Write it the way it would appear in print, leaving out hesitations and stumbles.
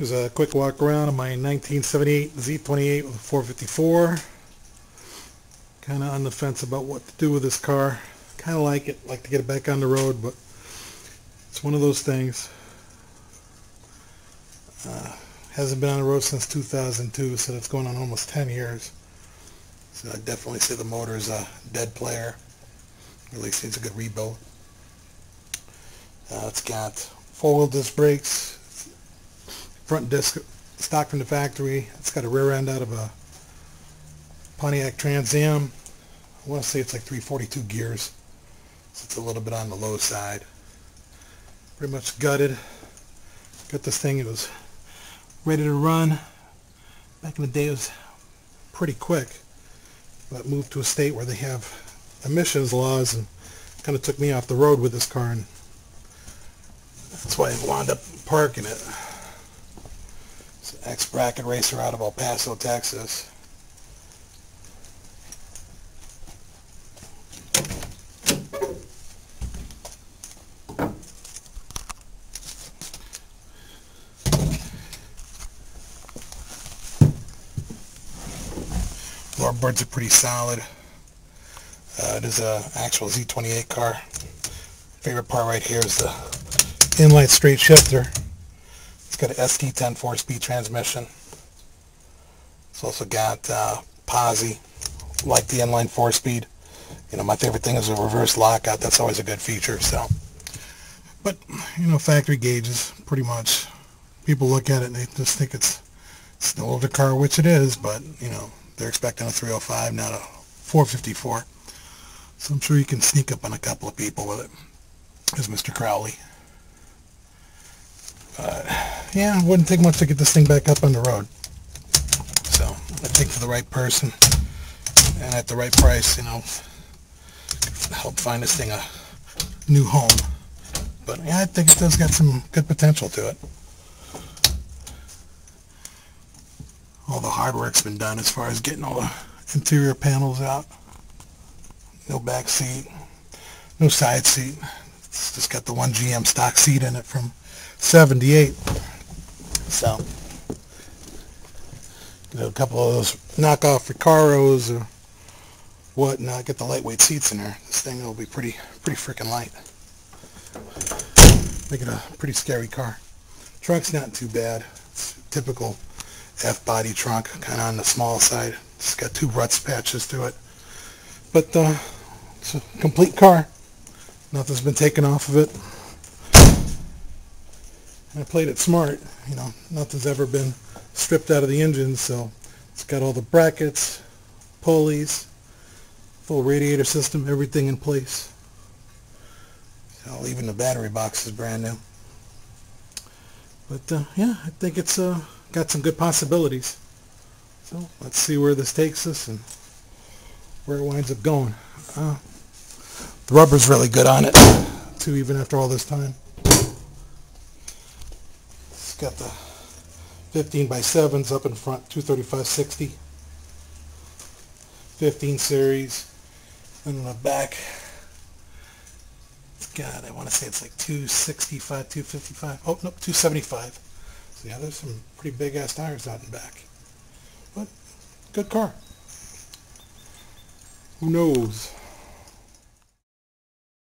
Here's a quick walk around of my 1978 Z28 with a 454. Kind of on the fence about what to do with this car. Kind of like it, like to get it back on the road, but it's one of those things. Hasn't been on the road since 2002, so that's going on almost 10 years. So I definitely say the motor is a dead player. At least needs a good rebuild. It's got four-wheel disc brakes, front disc stock from the factory. It's got a rear end out of a Pontiac Trans Am. I want to say it's like 342 gears, so it's a little bit on the low side. Pretty much gutted. Got this thing, it was ready to run. Back in the day it was pretty quick, but moved to a state where they have emissions laws and kind of took me off the road with this car, and that's why I wound up parking it. It's an ex-bracket racer out of El Paso, Texas. Floorboards are pretty solid. It is an actual Z28 car. Favorite part right here is the inline straight shifter. It's got an ST10 4-speed transmission. It's also got posi, like the inline 4-speed. You know, my favorite thing is a reverse lockout. That's always a good feature. So, but you know, factory gauges, pretty much. People look at it and they just think it's an older car, which it is. But you know, they're expecting a 305, not a 454. So I'm sure you can sneak up on a couple of people with it. There's Mr. Crowley. Yeah, it wouldn't take much to get this thing back up on the road. So I think for the right person and at the right price, you know, help find this thing a new home. But yeah, I think it does got some good potential to it. All the hard work's been done as far as getting all the interior panels out. No back seat, no side seat. It's just got the one GM stock seat in it from '78. So, you know, a couple of those knockoff Recaros or whatnot. Get the lightweight seats in there. This thing will be pretty freaking light. Make it a pretty scary car. Trunk's not too bad. It's a typical F-body trunk, kind of on the small side. It's got two rust patches to it. But it's a complete car. Nothing's been taken off of it. And I played it smart. You know, nothing's ever been stripped out of the engine, so it's got all the brackets, pulleys, full radiator system, everything in place. So even the battery box is brand new. But yeah, I think it's got some good possibilities. So let's see where this takes us and where it winds up going. The rubber's really good on it too, even after all this time. It's got the 15x7s up in front, 235/60, 15 series, and in the back it's got, I want to say it's like 265, 255, oh no, 275. So yeah, there's some pretty big ass tires out in the back, but good car. Who knows?